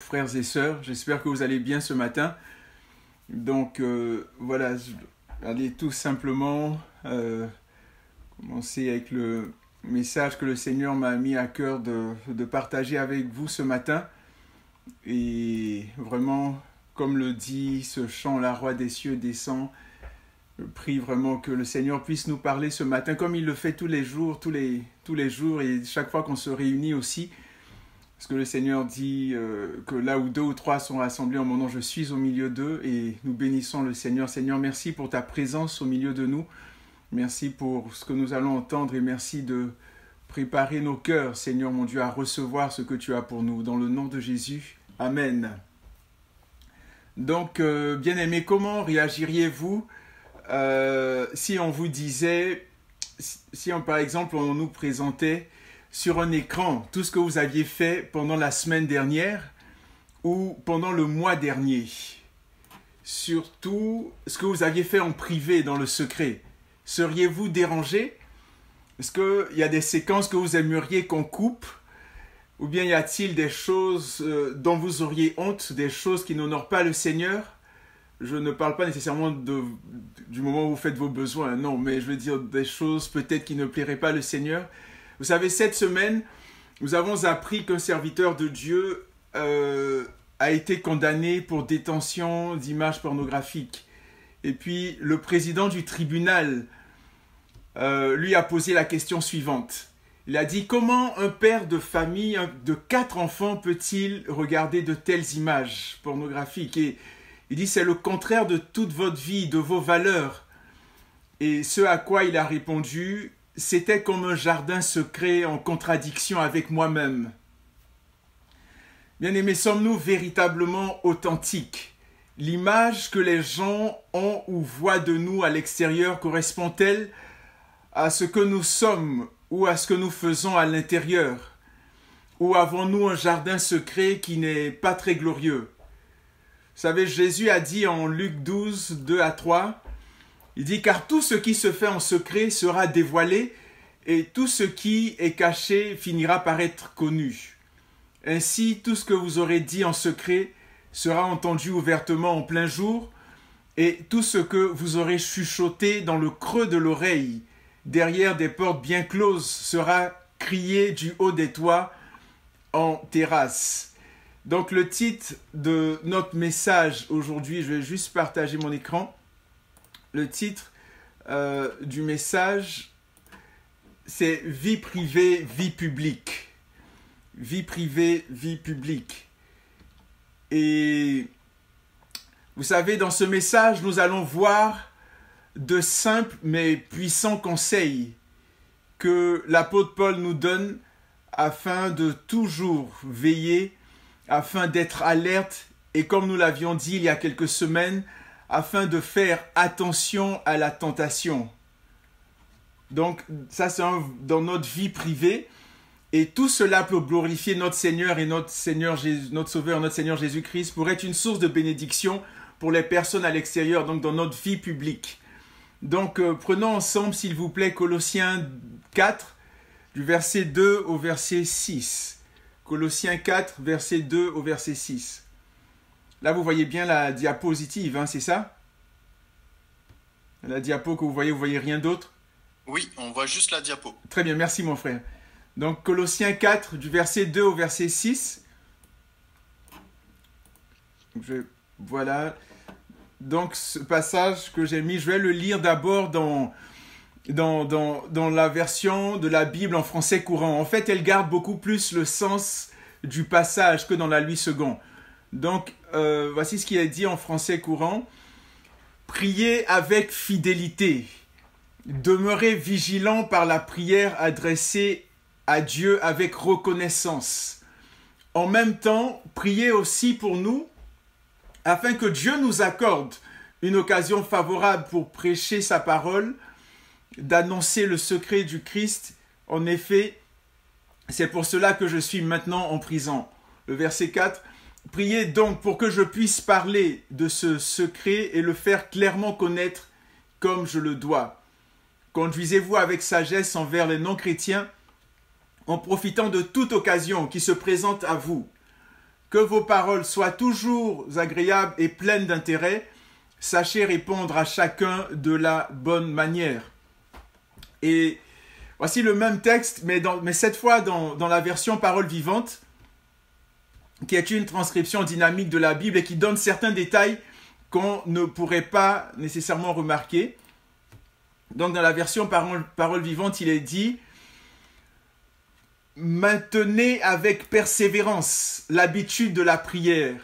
frères et sœurs. J'espère que vous allez bien ce matin. Donc voilà, allez tout simplement commencer avec le message que le Seigneur m'a mis à cœur de partager avec vous ce matin. Et vraiment, comme le dit ce chant, la Roi des cieux descend. Je prie vraiment que le Seigneur puisse nous parler ce matin, comme il le fait tous les jours, tous les jours, et chaque fois qu'on se réunit aussi. Parce que le Seigneur dit que là où 2 ou 3 sont rassemblés en mon nom, je suis au milieu d'eux. Et nous bénissons le Seigneur. Seigneur, merci pour ta présence au milieu de nous. Merci pour ce que nous allons entendre et merci de préparer nos cœurs, Seigneur mon Dieu, à recevoir ce que tu as pour nous. Dans le nom de Jésus, Amen. Donc, bien-aimés, comment réagiriez-vous si on vous disait, par exemple, on nous présentait sur un écran tout ce que vous aviez fait pendant la semaine dernière ou pendant le mois dernier, surtout ce que vous aviez fait en privé, dans le secret, seriez-vous dérangé? Est-ce qu'il y a des séquences que vous aimeriez qu'on coupe? Ou bien y a-t-il des choses dont vous auriez honte, des choses qui n'honorent pas le Seigneur? Je ne parle pas nécessairement du moment où vous faites vos besoins, non, mais je veux dire des choses peut-être qui ne plairaient pas le Seigneur. Vous savez, cette semaine, nous avons appris qu'un serviteur de Dieu a été condamné pour détention d'images pornographiques. Et puis, le président du tribunal lui a posé la question suivante. Il a dit, comment un père de famille de 4 enfants peut-il regarder de telles images pornographiques? Et il dit, c'est le contraire de toute votre vie, de vos valeurs. Et ce à quoi il a répondu, c'était comme un jardin secret en contradiction avec moi-même. Bien-aimés, sommes-nous véritablement authentiques? L'image que les gens ont ou voient de nous à l'extérieur correspond-elle à ce que nous sommes ou à ce que nous faisons à l'intérieur? Ou avons-nous un jardin secret qui n'est pas très glorieux? Vous savez, Jésus a dit en Luc 12, 2 à 3, il dit « Car tout ce qui se fait en secret sera dévoilé, et tout ce qui est caché finira par être connu. Ainsi, tout ce que vous aurez dit en secret sera entendu ouvertement en plein jour, et tout ce que vous aurez chuchoté dans le creux de l'oreille, derrière des portes bien closes, sera crié du haut des toits en terrasse. » Donc le titre de notre message aujourd'hui, je vais juste partager mon écran. Le titre du message, c'est « Vie privée, vie publique ». Vie privée, vie publique. Et vous savez, dans ce message, nous allons voir de simples mais puissants conseils que l'apôtre Paul nous donne afin de toujours veiller, afin d'être alerte et comme nous l'avions dit il y a quelques semaines, afin de faire attention à la tentation. Donc ça c'est dans notre vie privée et tout cela pour glorifier notre Seigneur et notre Sauveur, notre Seigneur Jésus-Christ pour être une source de bénédiction pour les personnes à l'extérieur, donc dans notre vie publique. Donc prenons ensemble s'il vous plaît Colossiens 4 du verset 2 au verset 6. Colossiens 4 verset 2 au verset 6. Là vous voyez bien la diapositive, hein, c'est ça? La diapo que vous voyez rien d'autre? Oui, on voit juste la diapo. Très bien, merci mon frère. Donc Colossiens 4 du verset 2 au verset 6. Voilà. Donc ce passage que j'ai mis, je vais le lire d'abord dans la version de la Bible en français courant. En fait, elle garde beaucoup plus le sens du passage que dans la Louis II. Donc, voici ce qui est dit en français courant. « Priez avec fidélité. Demeurez vigilants par la prière adressée à Dieu avec reconnaissance. En même temps, priez aussi pour nous, afin que Dieu nous accorde une occasion favorable pour prêcher sa parole, d'annoncer le secret du Christ. En effet, c'est pour cela que je suis maintenant en prison. » Le verset 4. « Priez donc pour que je puisse parler de ce secret et le faire clairement connaître comme je le dois. Conduisez-vous avec sagesse envers les non-chrétiens en profitant de toute occasion qui se présente à vous. Que vos paroles soient toujours agréables et pleines d'intérêt. Sachez répondre à chacun de la bonne manière. Et voici le même texte, mais cette fois dans la version Parole vivante, qui est une transcription dynamique de la Bible et qui donne certains détails qu'on ne pourrait pas nécessairement remarquer. Donc dans la version Parole vivante, il est dit « Maintenez avec persévérance l'habitude de la prière.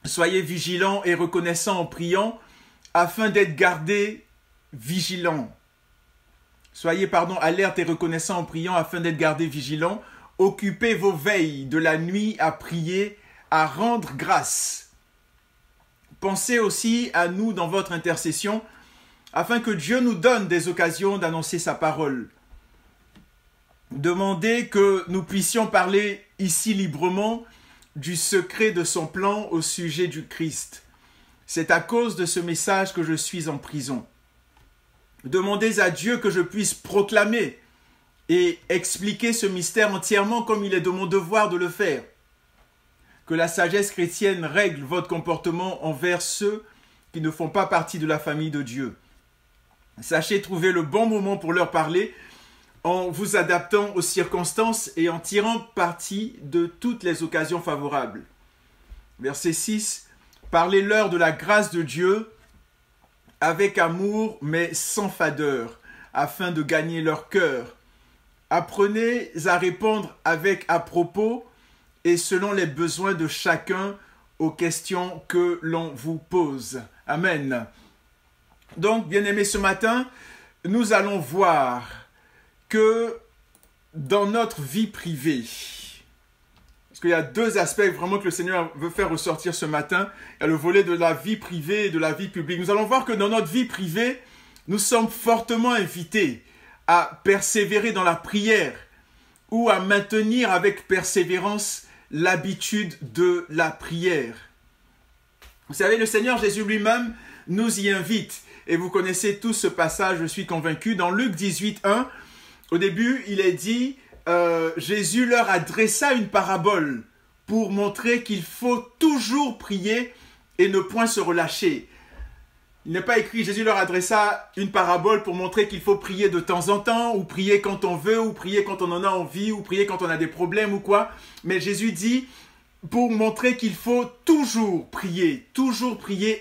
Soyez vigilants et reconnaissants en priant, afin d'être gardés vigilants. » Soyez, alertes et reconnaissants en priant, afin d'être gardés vigilants. Occupez vos veilles de la nuit à prier, à rendre grâce. Pensez aussi à nous dans votre intercession, afin que Dieu nous donne des occasions d'annoncer sa parole. Demandez que nous puissions parler ici librement du secret de son plan au sujet du Christ. C'est à cause de ce message que je suis en prison. Demandez à Dieu que je puisse proclamer et expliquer ce mystère entièrement comme il est de mon devoir de le faire. Que la sagesse chrétienne règle votre comportement envers ceux qui ne font pas partie de la famille de Dieu. Sachez trouver le bon moment pour leur parler en vous adaptant aux circonstances et en tirant parti de toutes les occasions favorables. Verset 6. Parlez-leur de la grâce de Dieu avec amour mais sans fadeur, afin de gagner leur cœur. Apprenez à répondre avec à propos et selon les besoins de chacun aux questions que l'on vous pose. Amen. Donc, bien-aimés, ce matin, nous allons voir que dans notre vie privée, parce qu'il y a deux aspects vraiment que le Seigneur veut faire ressortir ce matin, il y a le volet de la vie privée et de la vie publique. Nous allons voir que dans notre vie privée, nous sommes fortement invités à persévérer dans la prière ou à maintenir avec persévérance l'habitude de la prière. Vous savez, le Seigneur Jésus lui-même nous y invite. Et vous connaissez tous ce passage, je suis convaincu. Dans Luc 18, 1, au début, il est dit, Jésus leur adressa une parabole pour montrer qu'il faut toujours prier et ne point se relâcher. Il n'est pas écrit, Jésus leur adressa une parabole pour montrer qu'il faut prier de temps en temps, ou prier quand on veut, ou prier quand on en a envie, ou prier quand on a des problèmes ou quoi. Mais Jésus dit, pour montrer qu'il faut toujours prier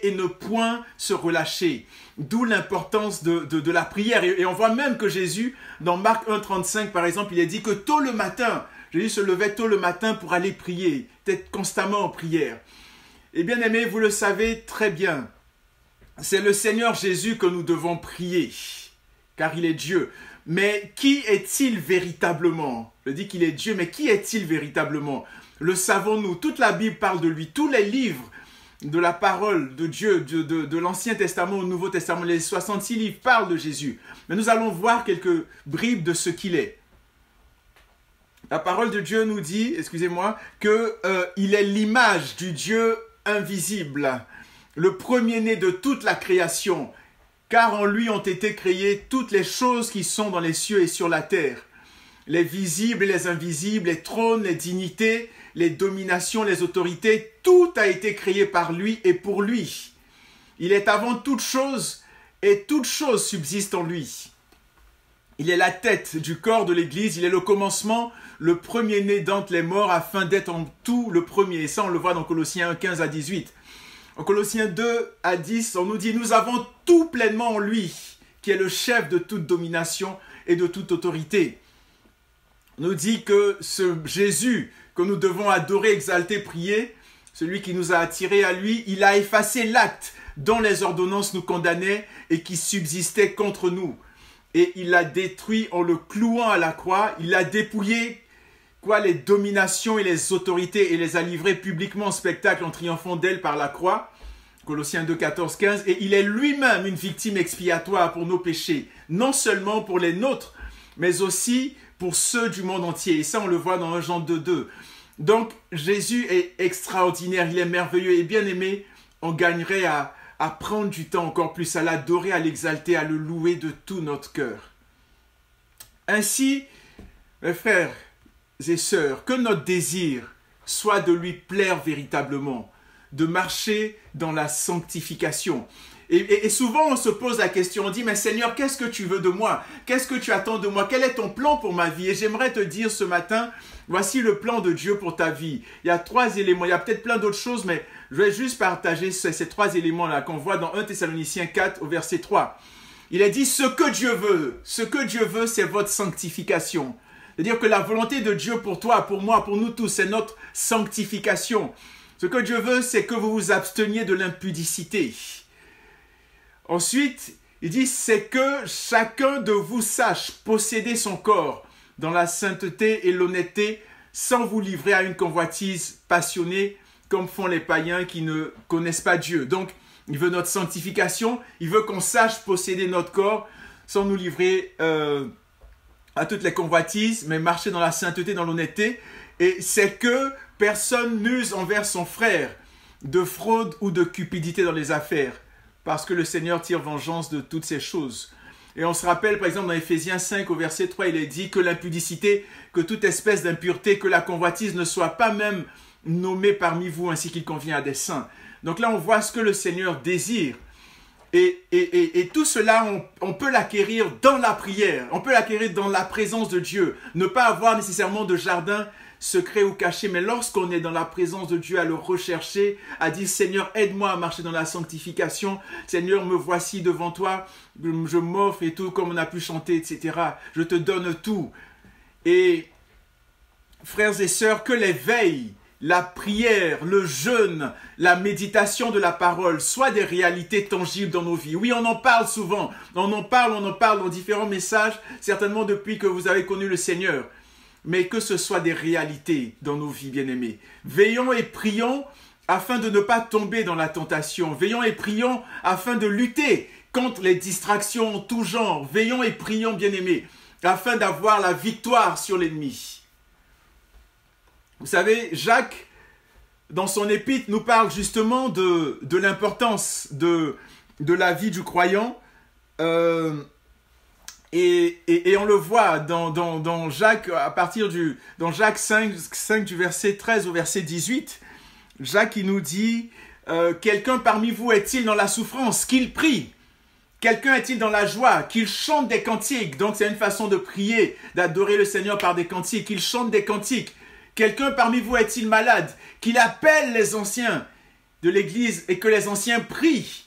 et ne point se relâcher. D'où l'importance de la prière. Et on voit même que Jésus, dans Marc 1,35 par exemple, il est dit que tôt le matin, Jésus se levait tôt le matin pour aller prier, être constamment en prière. Et bien aimés, vous le savez très bien, c'est le Seigneur Jésus que nous devons prier, car il est Dieu. Mais qui est-il véritablement? Je dis qu'il est Dieu, mais qui est-il véritablement? Le savons-nous? Toute la Bible parle de lui. Tous les livres de la parole de Dieu, de l'Ancien Testament au Nouveau Testament, les 66 livres parlent de Jésus. Mais nous allons voir quelques bribes de ce qu'il est. La parole de Dieu nous dit, qu'il est l'image du Dieu invisible, le premier-né de toute la création, car en lui ont été créées toutes les choses qui sont dans les cieux et sur la terre. Les visibles et les invisibles, les trônes, les dignités, les dominations, les autorités, tout a été créé par lui et pour lui. Il est avant toute chose et toute chose subsiste en lui. Il est la tête du corps de l'Église, il est le commencement, le premier-né d'entre les morts afin d'être en tout le premier. Et ça, on le voit dans Colossiens 1, 15 à 18. En Colossiens 2 à 10, on nous dit « Nous avons tout pleinement en lui, qui est le chef de toute domination et de toute autorité. » On nous dit que ce Jésus que nous devons adorer, exalter, prier, celui qui nous a attirés à lui, il a effacé l'acte dont les ordonnances nous condamnaient et qui subsistait contre nous. Et il l'a détruit en le clouant à la croix. Il a dépouillé les dominations et les autorités et les a livrées publiquement en spectacle en triomphant d'elles par la croix. Colossiens 2, 14, 15. Et il est lui-même une victime expiatoire pour nos péchés. Non seulement pour les nôtres, mais aussi pour ceux du monde entier. Et ça, on le voit dans 1 Jean 2, 2. Donc, Jésus est extraordinaire, il est merveilleux et bien aimé. On gagnerait à prendre du temps encore plus, à l'adorer, à l'exalter, à le louer de tout notre cœur. Ainsi, mes frères et sœurs, que notre désir soit de lui plaire véritablement, de marcher dans la sanctification. Et souvent, on se pose la question, on dit, mais Seigneur, qu'est-ce que tu veux de moi? Qu'est-ce que tu attends de moi? Quel est ton plan pour ma vie? Et j'aimerais te dire ce matin, voici le plan de Dieu pour ta vie. Il y a 3 éléments, il y a peut-être plein d'autres choses, mais je vais juste partager ces 3 éléments-là qu'on voit dans 1 Thessaloniciens 4 au verset 3. Il est dit, ce que Dieu veut, c'est votre sanctification. C'est-à-dire que la volonté de Dieu pour toi, pour moi, pour nous tous, c'est notre sanctification. Ce que Dieu veut, c'est que vous vous absteniez de l'impudicité. Ensuite, il dit, c'est que chacun de vous sache posséder son corps dans la sainteté et l'honnêteté sans vous livrer à une convoitise passionnée comme font les païens qui ne connaissent pas Dieu. Donc, il veut notre sanctification, il veut qu'on sache posséder notre corps sans nous livrer à toutes les convoitises, mais marcher dans la sainteté, dans l'honnêteté. Et c'est que personne n'use envers son frère de fraude ou de cupidité dans les affaires, parce que le Seigneur tire vengeance de toutes ces choses. Et on se rappelle, par exemple, dans Éphésiens 5, au verset 3, il est dit que l'impudicité, que toute espèce d'impureté, que la convoitise ne soit pas même nommée parmi vous, ainsi qu'il convient à des saints. Donc là, on voit ce que le Seigneur désire. Et tout cela, on peut l'acquérir dans la prière. On peut l'acquérir dans la présence de Dieu. Ne pas avoir nécessairement de jardin secret ou caché, mais lorsqu'on est dans la présence de Dieu, à le rechercher, à dire, Seigneur, aide-moi à marcher dans la sanctification. Seigneur, me voici devant toi. Je m'offre et tout, comme on a pu chanter, etc. Je te donne tout. Et frères et sœurs, que les veilles, la prière, le jeûne, la méditation de la parole soient des réalités tangibles dans nos vies. Oui, on en parle souvent. On en parle dans différents messages, certainement depuis que vous avez connu le Seigneur. Mais que ce soit des réalités dans nos vies, bien-aimés. Veillons et prions afin de ne pas tomber dans la tentation. Veillons et prions afin de lutter contre les distractions en tout genre. Veillons et prions, bien-aimés, afin d'avoir la victoire sur l'ennemi. Vous savez, Jacques, dans son épître, nous parle justement de l'importance de la vie du croyant. Et on le voit dans Jacques, dans Jacques 5 du verset 13 au verset 18. Jacques, il nous dit, quelqu'un parmi vous est-il dans la souffrance? Qu'il prie. Quelqu'un est-il dans la joie? Qu'il chante des cantiques. Donc c'est une façon de prier, d'adorer le Seigneur par des cantiques. Qu'il chante des cantiques. Quelqu'un parmi vous est-il malade? Qu'il appelle les anciens de l'Église et que les anciens prient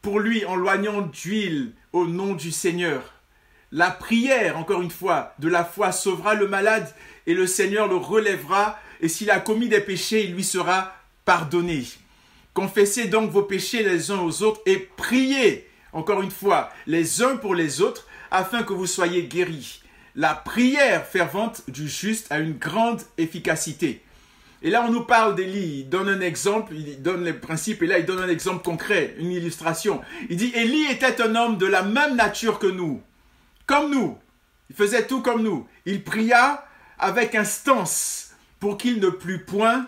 pour lui en loignant d'huile au nom du Seigneur. La prière, encore une fois, de la foi sauvera le malade et le Seigneur le relèvera. Et s'il a commis des péchés, il lui sera pardonné. Confessez donc vos péchés les uns aux autres et priez, encore une fois, les uns pour les autres, afin que vous soyez guéris. La prière fervente du juste a une grande efficacité. Et là, on nous parle d'Élie. Il donne un exemple, il donne les principes, et là, il donne un exemple concret, une illustration. Il dit, Élie était un homme de la même nature que nous. Comme nous. Il faisait tout comme nous. Il pria avec instance pour qu'il ne plût point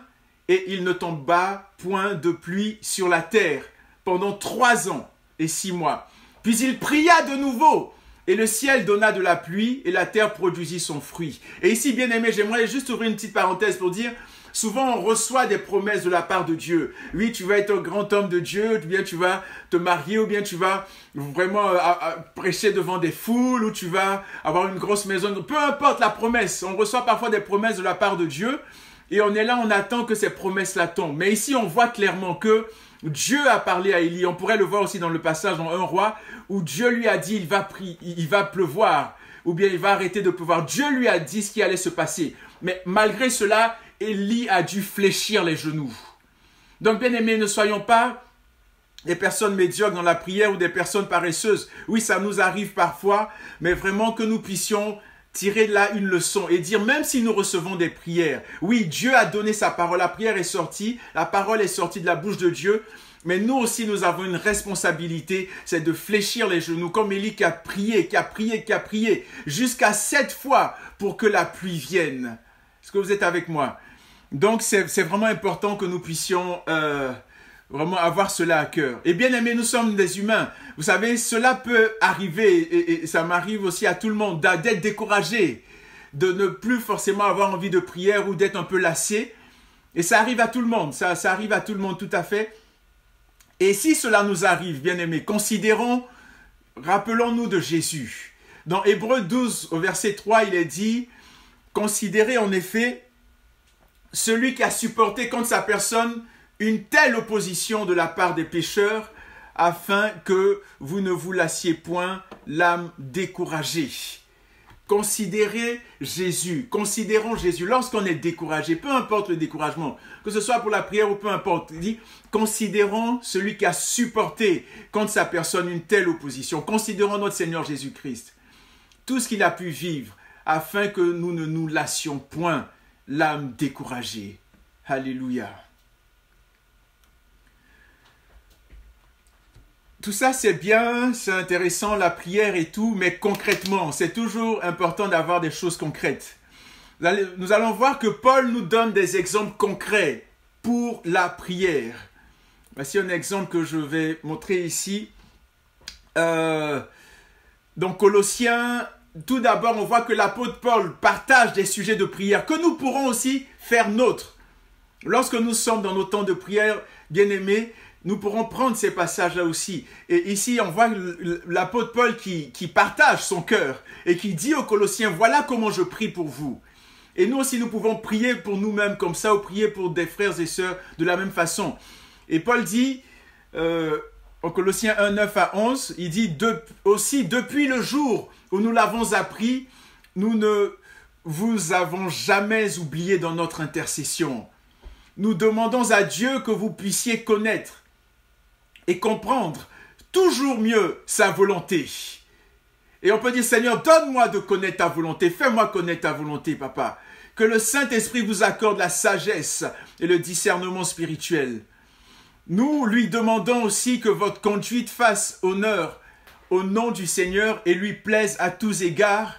et il ne tomba point de pluie sur la terre pendant 3 ans et 6 mois. Puis il pria de nouveau et le ciel donna de la pluie et la terre produisit son fruit. Et ici, bien aimé, j'aimerais juste ouvrir une petite parenthèse pour dire, souvent on reçoit des promesses de la part de Dieu. Oui, tu vas être un grand homme de Dieu, ou bien tu vas te marier, ou bien tu vas vraiment prêcher devant des foules, ou tu vas avoir une grosse maison. Peu importe la promesse, on reçoit parfois des promesses de la part de Dieu, et on est là, on attend que ces promesses-là tombent. Mais ici, on voit clairement que Dieu a parlé à Élie. On pourrait le voir aussi dans le passage dans 1 Roi, où Dieu lui a dit, il va pleuvoir, ou bien il va arrêter de pleuvoir. Dieu lui a dit ce qui allait se passer. Mais malgré cela, Élie a dû fléchir les genoux. Donc, bien aimés, ne soyons pas des personnes médiocres dans la prière ou des personnes paresseuses. Oui, ça nous arrive parfois, mais vraiment que nous puissions tirer de là une leçon et dire, même si nous recevons des prières, oui, Dieu a donné sa parole, la prière est sortie, la parole est sortie de la bouche de Dieu, mais nous aussi, nous avons une responsabilité, c'est de fléchir les genoux, comme Élie qui a prié, jusqu'à 7 fois pour que la pluie vienne. Est-ce que vous êtes avec moi? Donc, c'est vraiment important que nous puissions vraiment avoir cela à cœur. Et bien aimé, nous sommes des humains. Vous savez, cela peut arriver, et ça m'arrive aussi à tout le monde, d'être découragé, de ne plus forcément avoir envie de prière ou d'être un peu lassé. Et ça arrive à tout le monde, ça arrive à tout le monde tout à fait. Et si cela nous arrive, bien-aimés, rappelons-nous de Jésus. Dans Hébreux 12, au verset 3, il est dit, « Considérez en effet celui qui a supporté contre sa personne une telle opposition de la part des pécheurs, afin que vous ne vous lassiez point l'âme découragée. » Considérez Jésus, considérons Jésus. Lorsqu'on est découragé, peu importe le découragement, que ce soit pour la prière ou peu importe, il dit, considérons celui qui a supporté contre sa personne une telle opposition. Considérons notre Seigneur Jésus-Christ, tout ce qu'il a pu vivre, afin que nous ne nous lassions point l'âme découragée. Alléluia. Tout ça, c'est bien, c'est intéressant, la prière et tout, mais concrètement, c'est toujours important d'avoir des choses concrètes. Nous allons voir que Paul nous donne des exemples concrets pour la prière. Voici un exemple que je vais montrer ici. Donc, Colossiens, tout d'abord, on voit que l'apôtre Paul partage des sujets de prière que nous pourrons aussi faire nôtres. Lorsque nous sommes dans nos temps de prière, bien-aimés, nous pourrons prendre ces passages-là aussi. Et ici, on voit l'apôtre Paul qui partage son cœur et qui dit aux Colossiens, voilà comment je prie pour vous. Et nous aussi, nous pouvons prier pour nous-mêmes comme ça ou prier pour des frères et sœurs de la même façon. Et Paul dit, en Colossiens 1, 9 à 11, il dit aussi, depuis le jour où nous l'avons appris, nous ne vous avons jamais oublié dans notre intercession. Nous demandons à Dieu que vous puissiez connaître et comprendre toujours mieux sa volonté. Et on peut dire, Seigneur, donne-moi de connaître ta volonté, fais-moi connaître ta volonté, Papa. Que le Saint-Esprit vous accorde la sagesse et le discernement spirituel. Nous lui demandons aussi que votre conduite fasse honneur au nom du Seigneur et lui plaise à tous égards,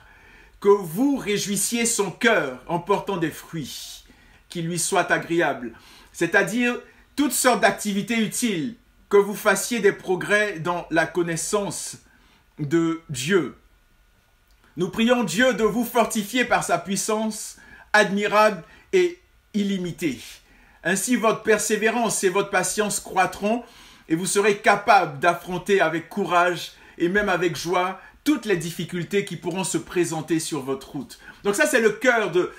que vous réjouissiez son cœur en portant des fruits qui lui soient agréables. C'est-à-dire toutes sortes d'activités utiles, que vous fassiez des progrès dans la connaissance de Dieu. Nous prions Dieu de vous fortifier par sa puissance admirable et illimitée. Ainsi, votre persévérance et votre patience croîtront et vous serez capable d'affronter avec courage et même avec joie toutes les difficultés qui pourront se présenter sur votre route. Donc ça, c'est le cœur de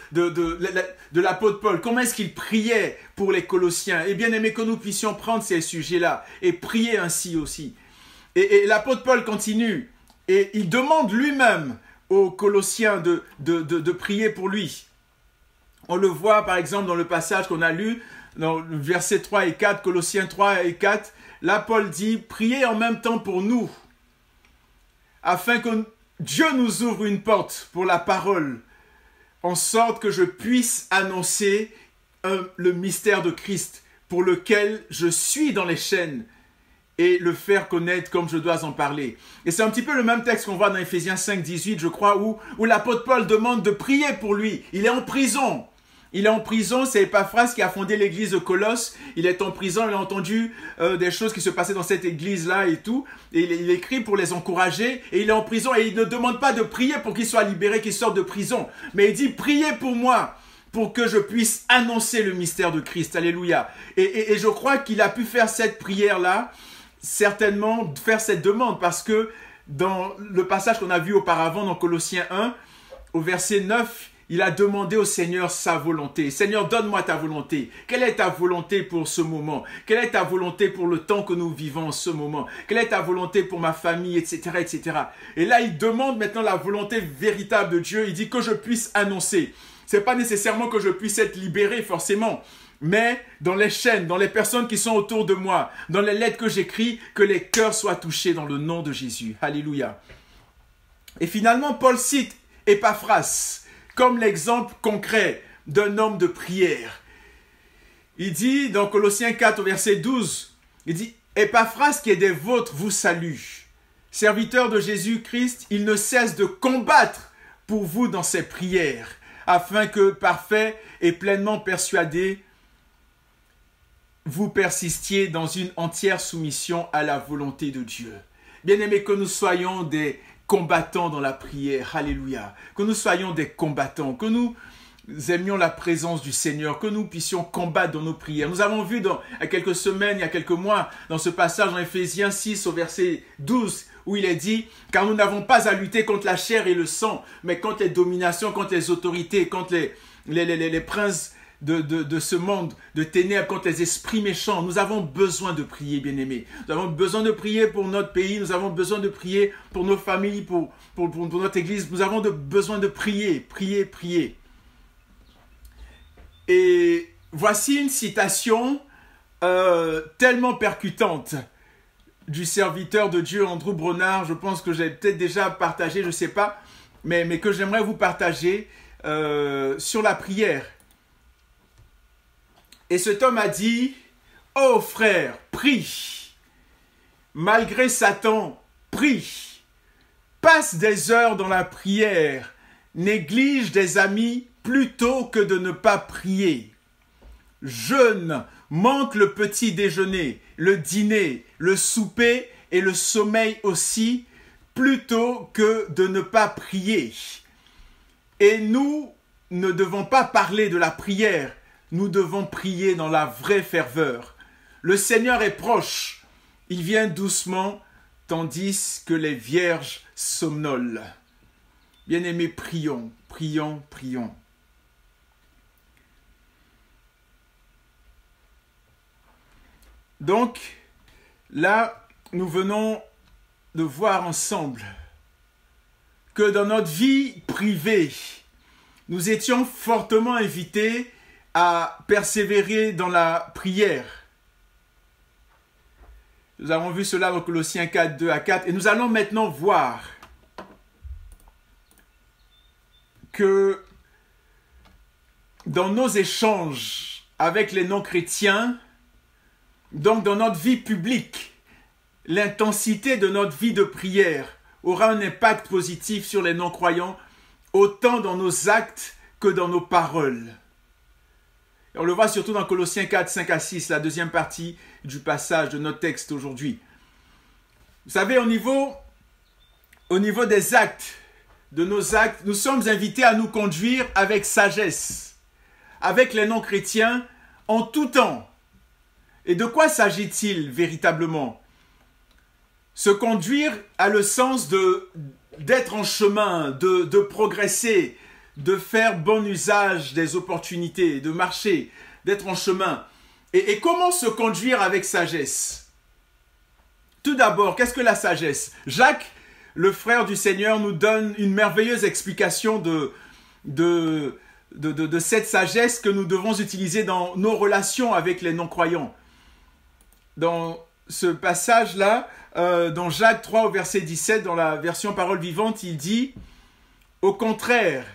l'apôtre Paul. Comment est-ce qu'il priait pour les Colossiens? Et bien aimé que nous puissions prendre ces sujets-là et prier ainsi aussi. Et l'apôtre Paul continue et il demande lui-même aux Colossiens de prier pour lui. On le voit par exemple dans le passage qu'on a lu, dans le verset 3 et 4, Colossiens 3 et 4. Là, Paul dit, priez en même temps pour nous, afin que Dieu nous ouvre une porte pour la parole, en sorte que je puisse annoncer le mystère de Christ, pour lequel je suis dans les chaînes, et le faire connaître comme je dois en parler. Et c'est un petit peu le même texte qu'on voit dans Éphésiens 5, 18, je crois, où l'apôtre Paul demande de prier pour lui. Il est en prison. Il est en prison, c'est Epaphras qui a fondé l'église de Colosse. Il est en prison, il a entendu des choses qui se passaient dans cette église-là et tout. Et il écrit pour les encourager et il est en prison et il ne demande pas de prier pour qu'il soit libéré, qu'il sorte de prison. Mais il dit, priez pour moi, pour que je puisse annoncer le mystère de Christ. Alléluia. Et je crois qu'il a pu faire cette prière-là, certainement faire cette demande, parce que dans le passage qu'on a vu auparavant dans Colossiens 1, au verset 9, il a demandé au Seigneur sa volonté. Seigneur, donne-moi ta volonté. Quelle est ta volonté pour ce moment? Quelle est ta volonté pour le temps que nous vivons en ce moment? Quelle est ta volonté pour ma famille, etc., etc. Et là, il demande maintenant la volonté véritable de Dieu. Il dit que je puisse annoncer. C'est pas nécessairement que je puisse être libéré, forcément. Mais dans les chaînes, dans les personnes qui sont autour de moi, dans les lettres que j'écris, que les cœurs soient touchés dans le nom de Jésus. Alléluia. Et finalement, Paul cite Epaphras comme l'exemple concret d'un homme de prière. Il dit dans Colossiens 4 au verset 12, il dit « Epaphras qui est des vôtres vous salue. Serviteur de Jésus-Christ, il ne cesse de combattre pour vous dans ses prières, afin que, parfait et pleinement persuadé, vous persistiez dans une entière soumission à la volonté de Dieu. » Bien-aimés, que nous soyons des combattants dans la prière, alléluia, que nous soyons des combattants, que nous aimions la présence du Seigneur, que nous puissions combattre dans nos prières. Nous avons vu il y a quelques semaines, il y a quelques mois, dans ce passage en Éphésiens 6 au verset 12, où il est dit « Car nous n'avons pas à lutter contre la chair et le sang, mais contre les dominations, contre les autorités, contre les princes de ce monde, de ténèbres, contre les esprits méchants. » Nous avons besoin de prier, bien-aimés. Nous avons besoin de prier pour notre pays, nous avons besoin de prier pour nos familles, pour notre église. Nous avons besoin de prier, prier, prier. Et voici une citation tellement percutante du serviteur de Dieu, Andrew Bronard. Je pense que j'ai peut-être déjà partagé, je ne sais pas, mais que j'aimerais vous partager sur la prière. Et cet homme a dit, « Oh frère, prie. Malgré Satan, prie. Passe des heures dans la prière. Néglige des amis plutôt que de ne pas prier. Jeûne, manque le petit déjeuner, le dîner, le souper et le sommeil aussi, plutôt que de ne pas prier. Et nous ne devons pas parler de la prière, nous devons prier dans la vraie ferveur. Le Seigneur est proche, il vient doucement, tandis que les vierges somnolent. » Bien-aimés, prions, prions, prions. Donc, là, nous venons de voir ensemble que dans notre vie privée, nous étions fortement invités à persévérer dans la prière. Nous avons vu cela dans Colossiens 4, 2 à 4, et nous allons maintenant voir que dans nos échanges avec les non-chrétiens, donc dans notre vie publique, l'intensité de notre vie de prière aura un impact positif sur les non-croyants, autant dans nos actes que dans nos paroles. Et on le voit surtout dans Colossiens 4, 5 à 6, la deuxième partie du passage de notre texte aujourd'hui. Vous savez, au niveau des actes, de nos actes, nous sommes invités à nous conduire avec sagesse, avec les non-chrétiens, en tout temps. Et de quoi s'agit-il véritablement? Se conduire a le sens d'être en chemin, de progresser, de faire bon usage des opportunités, de marcher, d'être en chemin. Et comment se conduire avec sagesse? Tout d'abord, qu'est-ce que la sagesse? Jacques, le frère du Seigneur, nous donne une merveilleuse explication de cette sagesse que nous devons utiliser dans nos relations avec les non-croyants. Dans ce passage-là, dans Jacques 3 au verset 17, dans la version Parole vivante, il dit « Au contraire,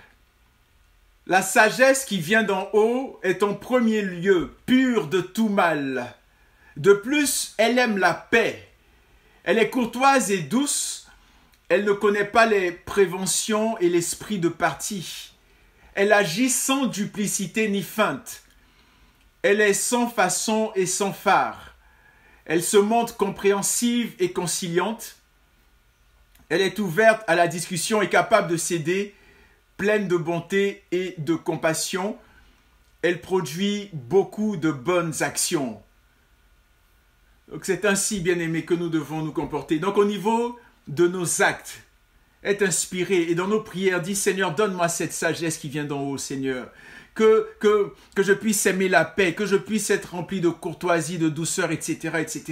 la sagesse qui vient d'en haut est en premier lieu pure de tout mal. De plus, elle aime la paix. Elle est courtoise et douce. Elle ne connaît pas les préventions et l'esprit de parti. Elle agit sans duplicité ni feinte. Elle est sans façon et sans fard. Elle se montre compréhensive et conciliante. Elle est ouverte à la discussion et capable de céder, pleine de bonté et de compassion. Elle produit beaucoup de bonnes actions. » Donc c'est ainsi, bien-aimés, que nous devons nous comporter. Donc au niveau de nos actes, être inspiré et dans nos prières, dit Seigneur, donne-moi cette sagesse qui vient d'en haut, Seigneur. Que je puisse aimer la paix, que je puisse être rempli de courtoisie, de douceur, etc., etc.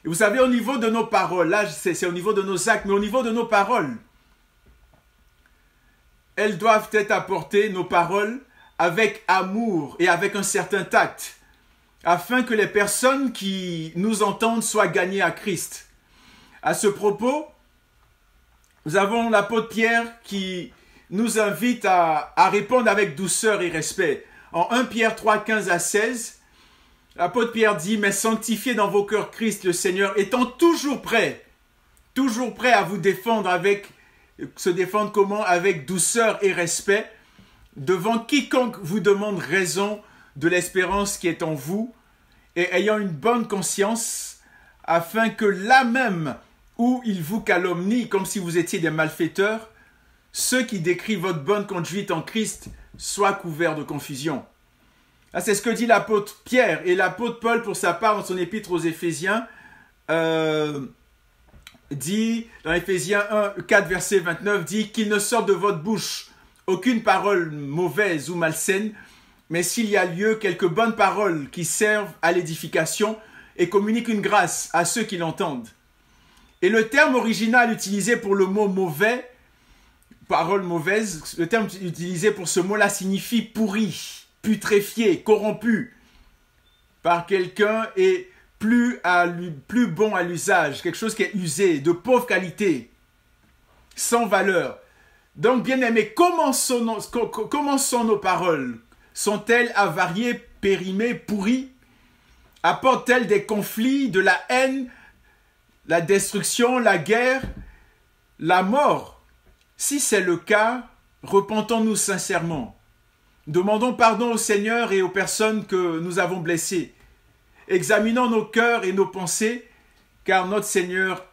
Et vous savez, au niveau de nos paroles, là c'est au niveau de nos actes, mais au niveau de nos paroles, elles doivent être apportées, nos paroles, avec amour et avec un certain tact, afin que les personnes qui nous entendent soient gagnées à Christ. À ce propos, nous avons l'apôtre Pierre qui nous invite à répondre avec douceur et respect. En 1 Pierre 3, 15 à 16, l'apôtre Pierre dit « Mais sanctifiez dans vos cœurs Christ le Seigneur, étant toujours prêt à vous défendre se défendre comment? Avec douceur et respect, devant quiconque vous demande raison de l'espérance qui est en vous, et ayant une bonne conscience, afin que là même où il vous calomnie, comme si vous étiez des malfaiteurs, ceux qui décrivent votre bonne conduite en Christ soit couvert de confusion. C'est ce que dit l'apôtre Pierre, et l'apôtre Paul, pour sa part, dans son épître aux Éphésiens, dit, dans Éphésiens 4, verset 29, dit qu'il ne sorte de votre bouche aucune parole mauvaise ou malsaine, mais s'il y a lieu, quelques bonnes paroles qui servent à l'édification et communiquent une grâce à ceux qui l'entendent. Et le terme original utilisé pour le mot mauvais, parole mauvaise, le terme utilisé pour ce mot-là signifie pourri, putréfié, corrompu par quelqu'un et plus bon à l'usage, quelque chose qui est usé, de pauvre qualité, sans valeur. Donc, bien-aimés, comment sont nos paroles? Sont-elles avariées, périmées, pourries? Apportent-elles des conflits, de la haine, la destruction, la guerre, la mort? Si c'est le cas, repentons-nous sincèrement. Demandons pardon au Seigneur et aux personnes que nous avons blessées. Examinons nos cœurs et nos pensées, car notre Seigneur,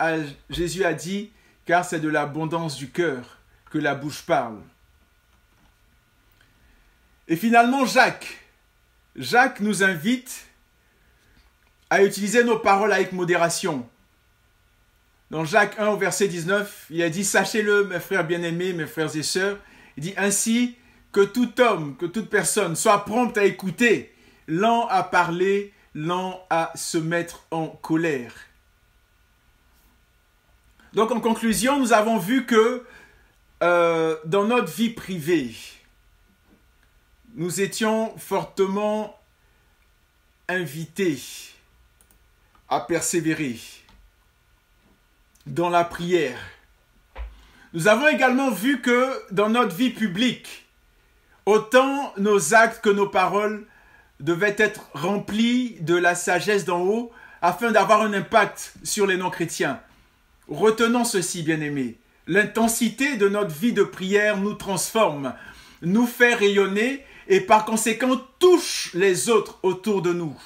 Jésus a dit, car c'est de l'abondance du cœur que la bouche parle. Et finalement, Jacques nous invite à utiliser nos paroles avec modération. Dans Jacques 1, au verset 19, il a dit « Sachez-le, mes frères bien-aimés, mes frères et sœurs, il dit ainsi que tout homme, que toute personne soit prompte à écouter, lent à parler, lent à se mettre en colère. » Donc en conclusion, nous avons vu que dans notre vie privée, nous étions fortement invités à persévérer dans la prière. Nous avons également vu que dans notre vie publique, autant nos actes que nos paroles devaient être remplis de la sagesse d'en haut afin d'avoir un impact sur les non-chrétiens. Retenons ceci, bien-aimés. L'intensité de notre vie de prière nous transforme, nous fait rayonner et par conséquent touche les autres autour de nous.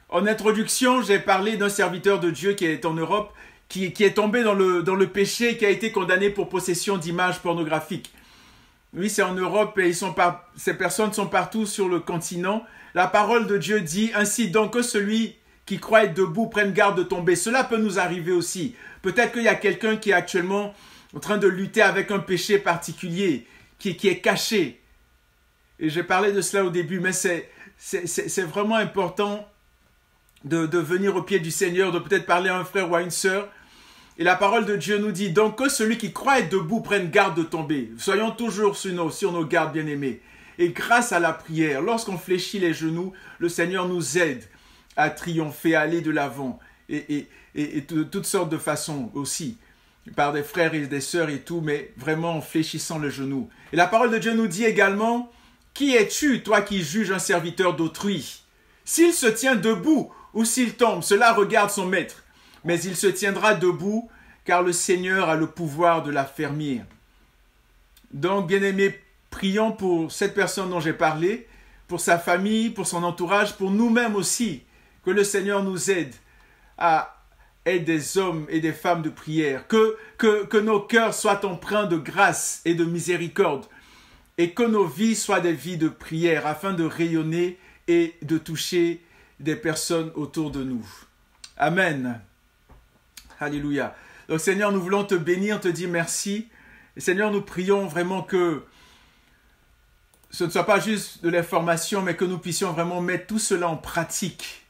En introduction, j'ai parlé d'un serviteur de Dieu qui est en Europe, qui est tombé dans le péché et qui a été condamné pour possession d'images pornographiques. Oui, c'est en Europe et ces personnes sont partout sur le continent. La parole de Dieu dit ainsi donc que celui qui croit être debout prenne garde de tomber. Cela peut nous arriver aussi. Peut-être qu'il y a quelqu'un qui est actuellement en train de lutter avec un péché particulier, qui est caché. Et j'ai parlé de cela au début, mais c'est vraiment important de venir au pied du Seigneur, de peut-être parler à un frère ou à une sœur. Et la parole de Dieu nous dit donc que celui qui croit être debout prenne garde de tomber. Soyons toujours sur nos gardes, bien-aimés. Et grâce à la prière, lorsqu'on fléchit les genoux, le Seigneur nous aide à triompher, à aller de l'avant. Et de toutes sortes de façons aussi, par des frères et des sœurs et tout, mais vraiment en fléchissant le genou. Et la parole de Dieu nous dit également, « Qui es-tu, toi qui juges un serviteur d'autrui? S'il se tient debout ou s'il tombe, cela regarde son maître, mais il se tiendra debout, car le Seigneur a le pouvoir de l'affermir. » Donc, bien-aimés, prions pour cette personne dont j'ai parlé, pour sa famille, pour son entourage, pour nous-mêmes aussi, que le Seigneur nous aide à être des hommes et des femmes de prière, que nos cœurs soient empreints de grâce et de miséricorde, et que nos vies soient des vies de prière, afin de rayonner et de toucher des personnes autour de nous. Amen. Alléluia. Donc Seigneur, nous voulons te bénir, te dire merci. Et Seigneur, nous prions vraiment que ce ne soit pas juste de l'information, mais que nous puissions vraiment mettre tout cela en pratique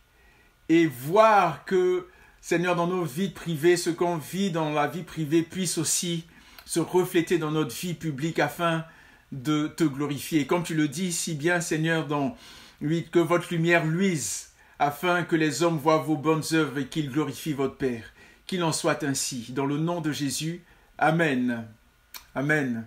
et voir que, Seigneur, dans nos vies privées, ce qu'on vit dans la vie privée puisse aussi se refléter dans notre vie publique afin de te glorifier. Comme tu le dis si bien, Seigneur, que votre lumière luise afin que les hommes voient vos bonnes œuvres et qu'ils glorifient votre Père. Qu'il en soit ainsi. Dans le nom de Jésus. Amen. Amen.